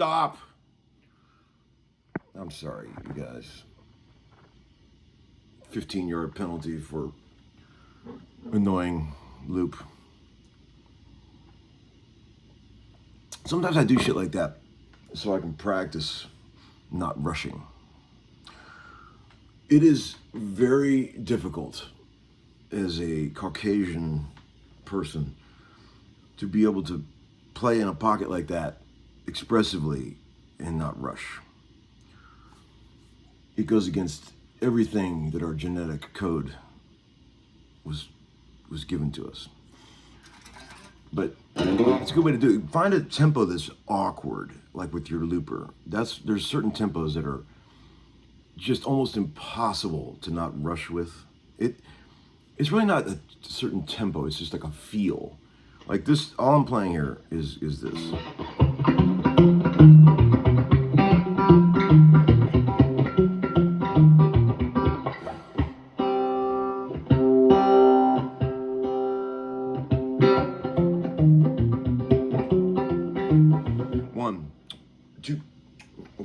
stop. I'm sorry, you guys. 15-yard penalty for annoying loop. Sometimes I do shit like that so I can practice not rushing. It is very difficult as a Caucasian person to be able to play in a pocket like that expressively and not rush. It goes against everything that our genetic code was given to us. But it's a good way to do it. Find a tempo that's awkward, like with your looper. There's certain tempos that are just almost impossible to not rush with. It's really not a certain tempo, it's just like a feel. Like this, all I'm playing here is this.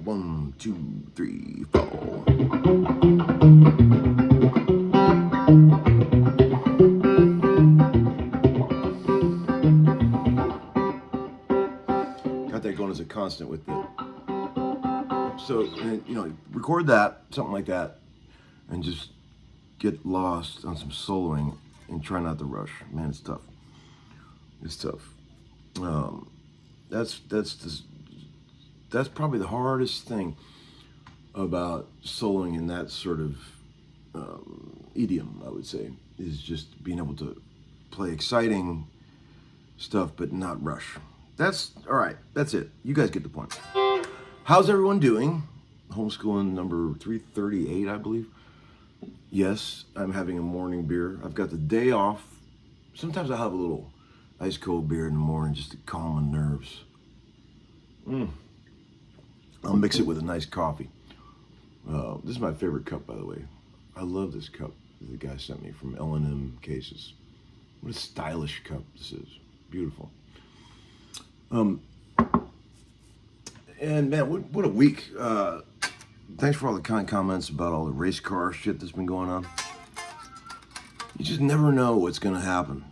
One, two, three, four. Got that going as a constant with it. So, record that, something like that, and just get lost on some soloing and try not to rush. Man, it's tough. It's tough. That's probably the hardest thing about soloing in that sort of idiom, I would say, is just being able to play exciting stuff but not rush. That's all right. That's it. You guys get the point. How's everyone doing? Homeschooling number 338, I believe. Yes, I'm having a morning beer. I've got the day off. Sometimes I have a little ice cold beer in the morning just to calm my nerves. I'll mix it with a nice coffee. This is my favorite cup, by the way. I love this cup that the guy sent me from L&M Cases. What a stylish cup this is. Beautiful. And man, what a week. Thanks for all the kind comments about all the race car shit that's been going on. You just never know what's going to happen.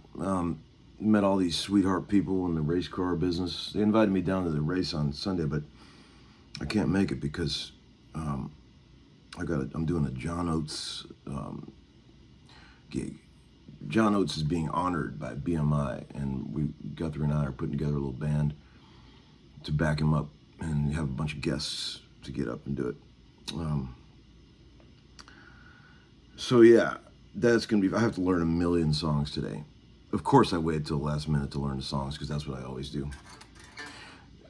Met all these sweetheart people in the race car business. They invited me down to the race on Sunday, but I can't make it because I'm doing a John Oates gig. John Oates is being honored by BMI, and Guthrie and I are putting together a little band to back him up and have a bunch of guests to get up and do it. So yeah, that's gonna be. I have to learn 1 million songs today. Of course, I waited till the last minute to learn the songs because that's what I always do.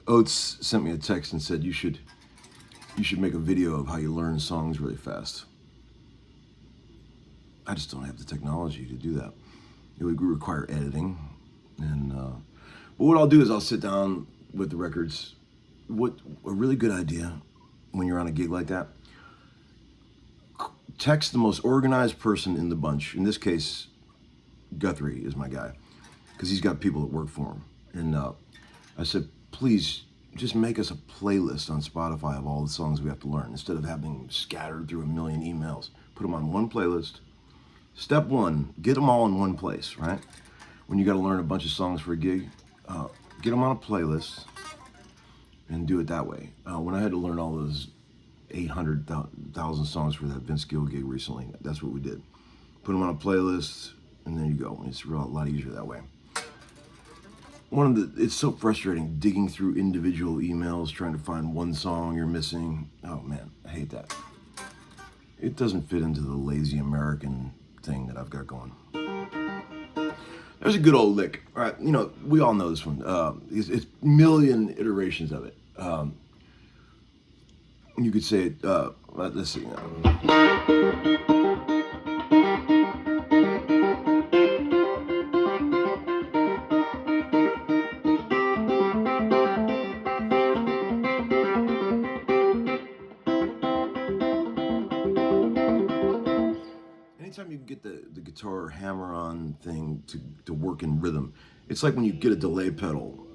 Oates sent me a text and said you should make a video of how you learn songs really fast. I just don't have the technology to do that. It would require editing, and but what I'll do is I'll sit down with the records. What a really good idea when you're on a gig like that. Text the most organized person in the bunch. In this case, Guthrie is my guy because he's got people that work for him. And I said, please just make us a playlist on Spotify of all the songs we have to learn instead of having them scattered through 1 million emails. Put them on one playlist. Step one, get them all in one place, right? When you got to learn a bunch of songs for a gig, get them on a playlist and do it that way. When I had to learn all those 800,000 songs for that Vince Gill gig recently, that's what we did. Put them on a playlist, and there you go. It's a lot easier that way. It's so frustrating digging through individual emails, trying to find one song you're missing. Oh man, I hate that. It doesn't fit into the lazy American thing that I've got going. There's a good old lick. All right, we all know this one. It's million iterations of it. You could say it, let's see. Anytime you can get the guitar hammer-on thing to work in rhythm, it's like when you get a delay pedal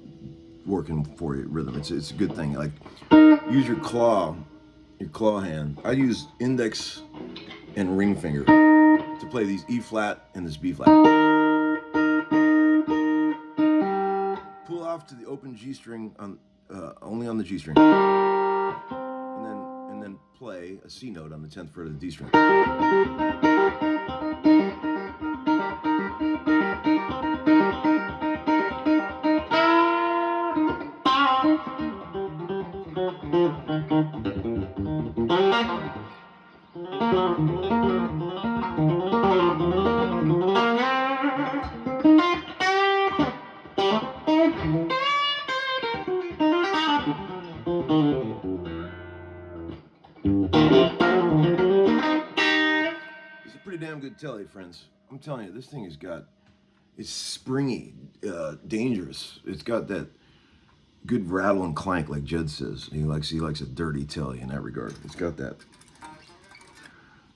working for you rhythm. It's a good thing. Like use your claw hand. I use index and ring finger to play these E flat and this B flat. Pull off to the open G string on only on the G string, and then play a C note on the 10th fret of the D string. It's a pretty damn good telly, friends. I'm telling you, this thing it's springy, dangerous. It's got that good rattle and clank, like Jed says. He likes a dirty telly in that regard. It's got that.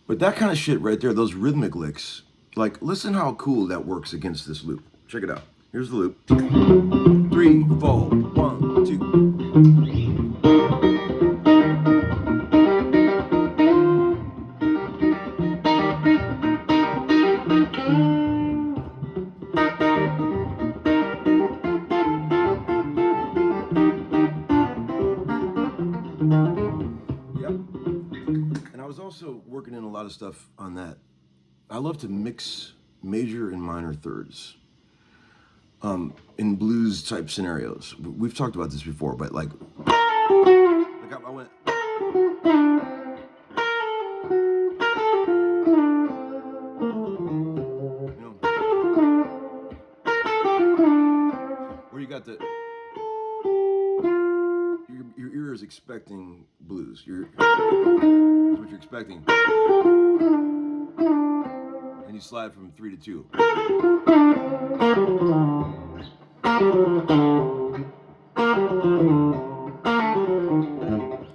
But that kind of shit right there, those rhythmic licks, like listen how cool that works against this loop. Check it out. Here's the loop. 3, 4, 1, 2. Also working in a lot of stuff on that. I love to mix major and minor thirds in blues type scenarios. We've talked about this before, but like I went. You know, where you got your ear is expecting blues. What you're expecting, and you slide from 3 to 2.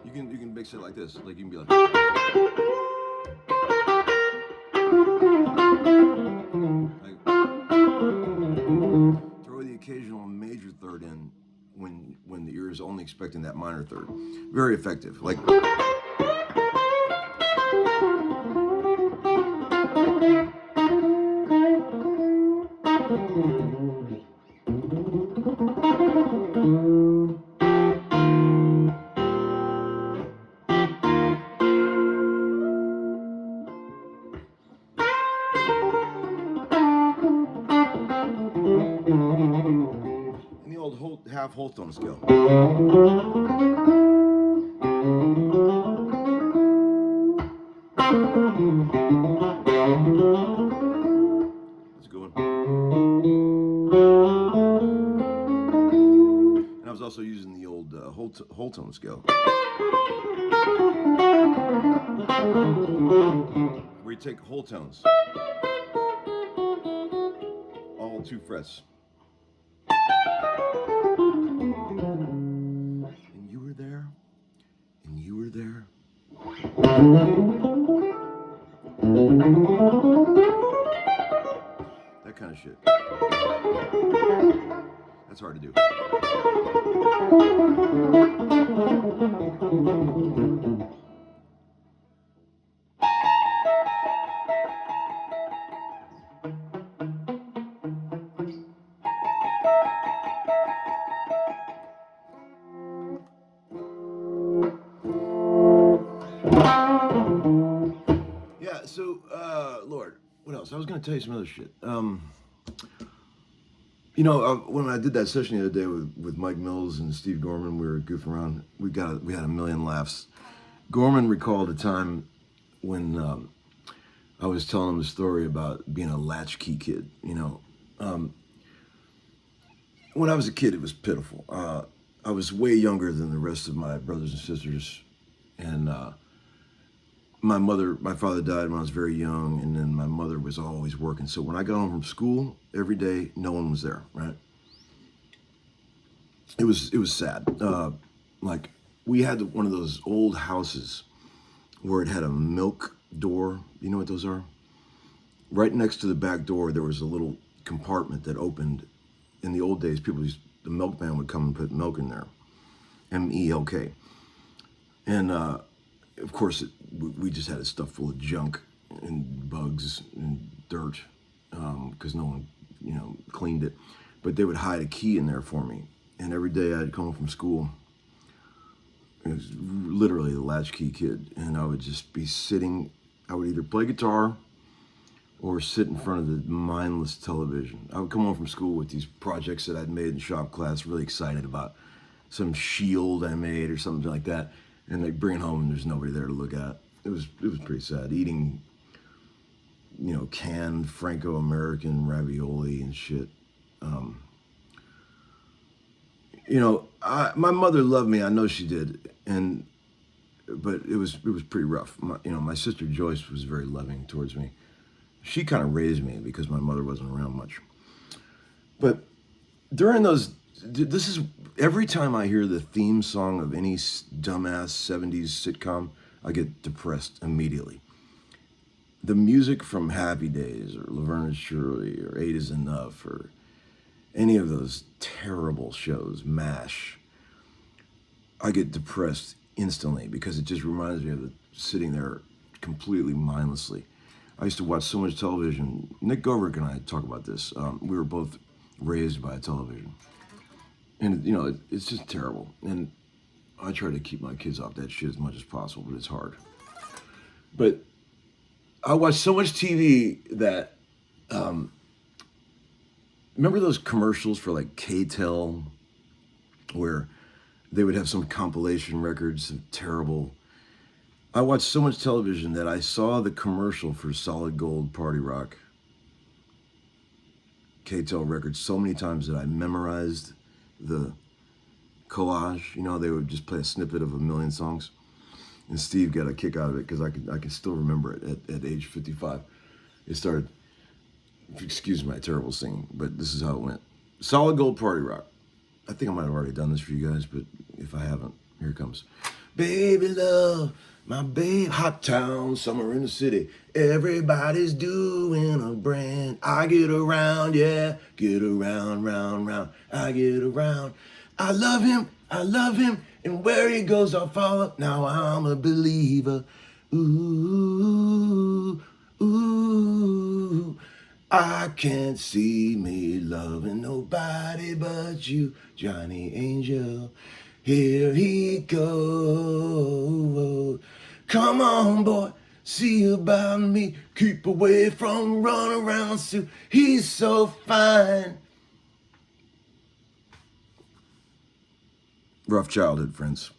You can mix it like this. Like you can be like. Throw the occasional major third in when the ear is only expecting that minor third. Very effective. Like. In the old half whole tone scale. That's a good one. And I was also using the old whole tone scale, where you take whole tones, all 2 frets. And you were there, and you were there. That kind of shit. That's hard to do. Yeah, so, Lord, what else? I was going to tell you some other shit. You know, when I did that session the other day with Mike Mills and Steve Gorman, we were goofing around. We had a million laughs. Gorman recalled a time when I was telling him the story about being a latchkey kid. You know, when I was a kid, it was pitiful. I was way younger than the rest of my brothers and sisters, and my father died when I was very young, and then my mother was always working. So when I got home from school every day, no one was there, right? It was sad. Like we had one of those old houses where it had a milk door. You know what those are? Right next to the back door, there was a little compartment that opened. In the old days, people used the milkman would come and put milk in there, M-E-L-K. And of course, we just had it stuffed full of junk and bugs and dirt because no one, cleaned it. But they would hide a key in there for me. And every day I'd come home from school. It was literally the latchkey kid. And I would just be sitting. I would either play guitar or sit in front of the mindless television. I would come home from school with these projects that I'd made in shop class, really excited about some shield I made or something like that. And they bring it home and there's nobody there to look at. It was pretty sad. Eating, canned Franco-American ravioli and shit. My mother loved me. I know she did, but it was pretty rough. My sister Joyce was very loving towards me. She kind of raised me because my mother wasn't around much. But during this is every time I hear the theme song of any dumbass 70s sitcom, I get depressed immediately. The music from Happy Days or Laverne and Shirley or Eight is Enough or any of those terrible shows, MASH, I get depressed instantly because it just reminds me of sitting there completely mindlessly. I used to watch so much television. Nick Goverick and I talk about this. We were both raised by television. And, it's just terrible. And I try to keep my kids off that shit as much as possible, but it's hard. But I watch so much TV that, remember those commercials for like K-Tel where they would have some compilation records of terrible. I watched so much television that I saw the commercial for Solid Gold Party Rock K-Tel records so many times that I memorized the collage. They would just play a snippet of a million songs. And Steve got a kick out of it because I can still remember it at age 55. It started, excuse my terrible singing, but this is how it went. Solid Gold Party Rock. I think I might have already done this for you guys, but if I haven't, here it comes. Baby love, my babe, hot town, summer in the city. Everybody's doing a brand. I get around, yeah, get around, round, round. I get around. I love him, and where he goes I'll follow. Now I'm a believer. Ooh, ooh. I can't see me loving nobody but you, Johnny Angel. Here he goes. Come on, boy, see about me. Keep away from Runaround Sue. He's so fine. Rough childhood, friends.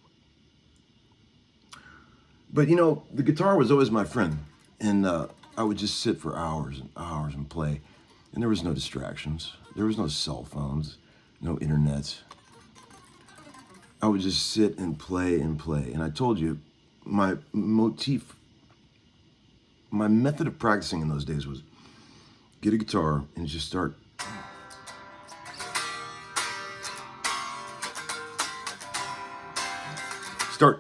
But the guitar was always my friend, and I would just sit for hours and hours and play, and there was no distractions. There was no cell phones, no internet. I would just sit and play, and I told you, my method of practicing in those days was get a guitar and just start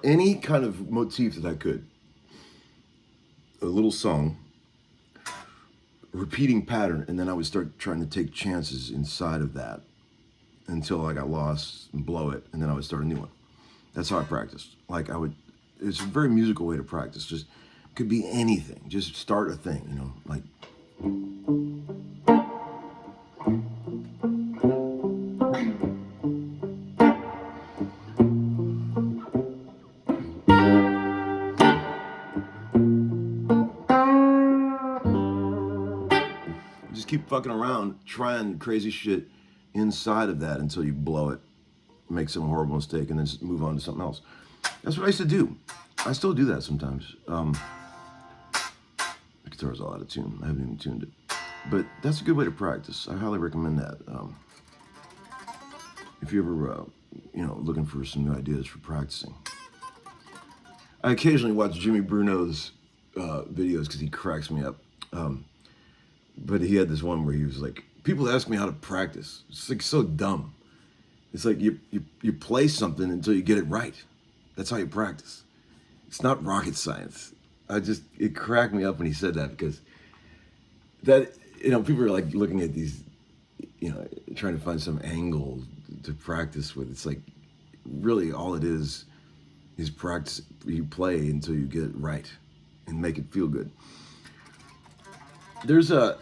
any kind of motif that I could. A little song, repeating pattern, and then I would start trying to take chances inside of that until I got lost and blow it, and then I would start a new one. That's how I practiced. It's a very musical way to practice. Just could be anything. Just start a thing, like. Just keep fucking around, trying crazy shit inside of that until you blow it, make some horrible mistake, and then just move on to something else. That's what I used to do. I still do that sometimes. The guitar's all out of tune. I haven't even tuned it. But that's a good way to practice. I highly recommend that. If you're ever, looking for some new ideas for practicing. I occasionally watch Jimmy Bruno's videos because he cracks me up. But he had this one where he was like, people ask me how to practice. It's like so dumb. It's like you play something until you get it right. That's how you practice. It's not rocket science. It cracked me up when he said that because people are like looking at these, trying to find some angle to practice with. It's like really all it is practice. You play until you get it right and make it feel good. There's a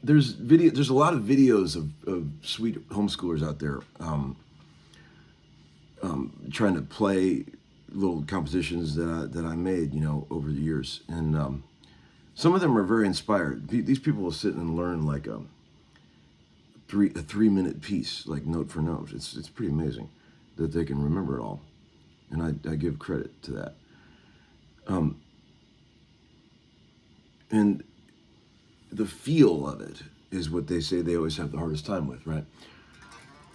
lot of videos of sweet homeschoolers out there trying to play little compositions that I made, over the years, and some of them are very inspired. These people will sit and learn like a 3-minute piece, like note for note. It's pretty amazing that they can remember it all, and I give credit to that. And the feel of it is what they say they always have the hardest time with, right?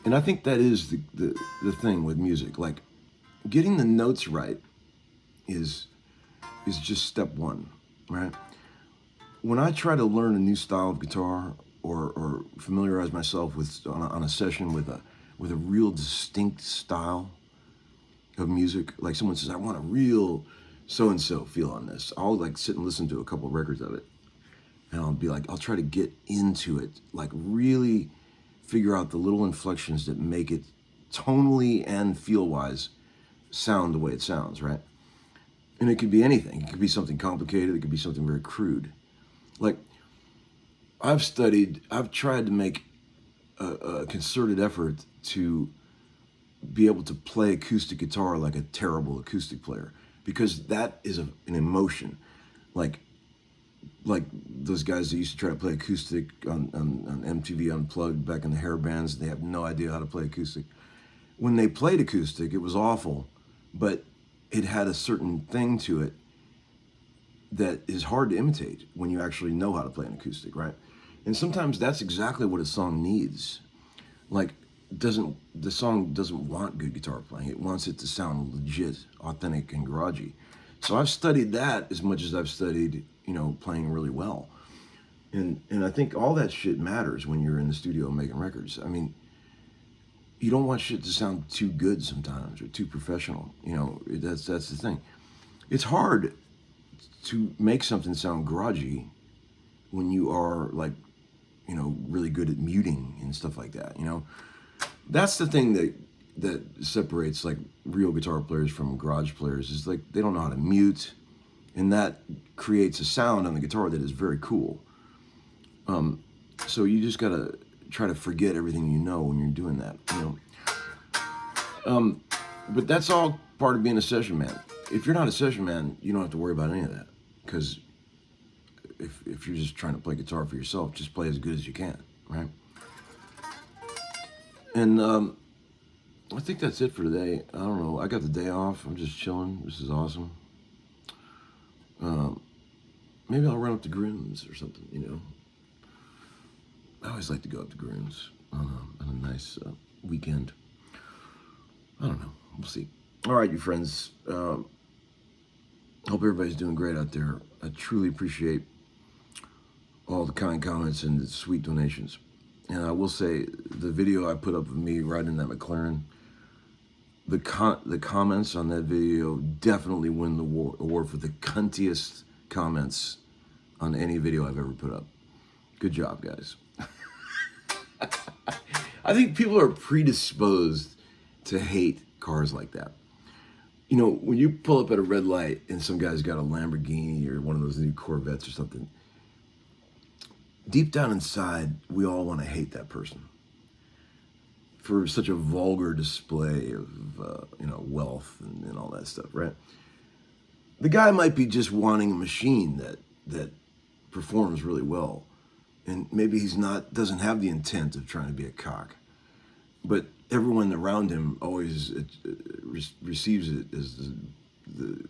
And I think that is the thing with music. Like, getting the notes right is just step one, right? When I try to learn a new style of guitar or familiarize myself with on a session with a real distinct style of music, like someone says, I want a real so-and-so feel on this, I'll like sit and listen to a couple of records of it, and I'll be like, I'll try to get into it, like really figure out the little inflections that make it tonally and feel-wise sound the way it sounds, right? And it could be anything. It could be something complicated. It could be something very crude. Like, I've tried to make a concerted effort to be able to play acoustic guitar like a terrible acoustic player, because that is an emotion. Like those guys that used to try to play acoustic on MTV Unplugged back in the hair bands, they have no idea how to play acoustic. When they played acoustic, it was awful, but it had a certain thing to it that is hard to imitate when you actually know how to play an acoustic, right? And sometimes that's exactly what a song needs. Like, the song doesn't want good guitar playing. It wants it to sound legit, authentic, and garagey. So I've studied that as much as I've studied, playing really well. And I think all that shit matters when you're in the studio making records. I mean, you don't want shit to sound too good sometimes or too professional. That's the thing. It's hard to make something sound garagey when you are like, really good at muting and stuff like that. That's the thing that separates like real guitar players from garage players, is like they don't know how to mute, and that creates a sound on the guitar that is very cool. So you just gotta try to forget everything when you're doing that. But that's all part of being a session man. If you're not a session man, you don't have to worry about any of that, because if you're just trying to play guitar for yourself, just play as good as you can, right? And I think that's it for today. I don't know. I got the day off. I'm just chilling. This is awesome. Maybe I'll run up to Grooms or something, I always like to go up to Grooms on a nice weekend. I don't know. We'll see. All right, you friends. Hope everybody's doing great out there. I truly appreciate all the kind comments and the sweet donations. And I will say, the video I put up of me riding that McLaren, the comments on that video definitely win the award for the cuntiest comments on any video I've ever put up. Good job, guys. I think people are predisposed to hate cars like that. When you pull up at a red light and some guy's got a Lamborghini or one of those new Corvettes or something, deep down inside, we all want to hate that person for such a vulgar display of, wealth and all that stuff, right? The guy might be just wanting a machine that performs really well, and maybe doesn't have the intent of trying to be a cock, but everyone around him always receives it as the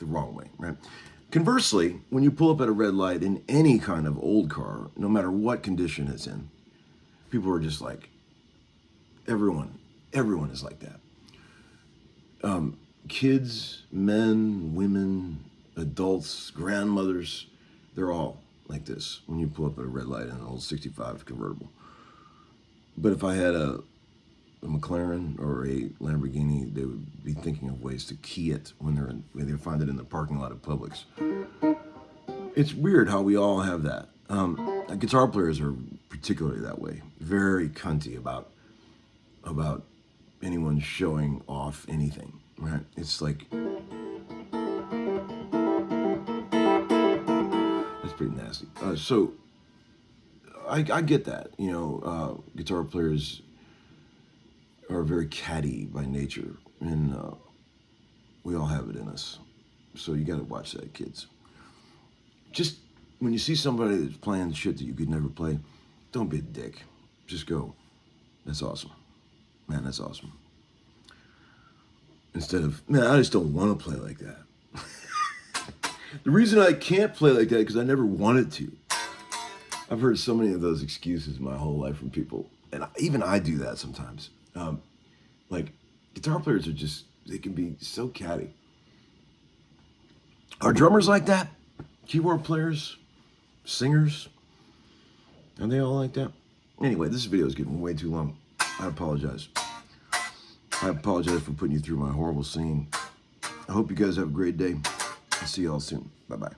wrong way, right? Conversely, when you pull up at a red light in any kind of old car, no matter what condition it's in, people are just like, everyone is like that. Kids, men, women, adults, grandmothers, they're all like this when you pull up at a red light in an old 65 convertible. But if I had a McLaren or a Lamborghini, they would be thinking of ways to key it when they find it in the parking lot of Publix. It's weird how we all have that. Guitar players are particularly that way. Very cunty about anyone showing off anything, right? It's like, that's pretty nasty. So I get that, guitar players are very catty by nature, and we all have it in us. So you got to watch that, kids. Just when you see somebody that's playing shit that you could never play, don't be a dick. Just go, that's awesome. Man, that's awesome. Instead of, man, I just don't want to play like that. The reason I can't play like that is because I never wanted to. I've heard so many of those excuses my whole life from people. And even I do that sometimes. Like, guitar players are just, they can be so catty. Are drummers like that? Keyboard players? Singers? Are they all like that? Anyway, this video is getting way too long. I apologize. I apologize for putting you through my horrible singing. I hope you guys have a great day. I'll see y'all soon. Bye-bye.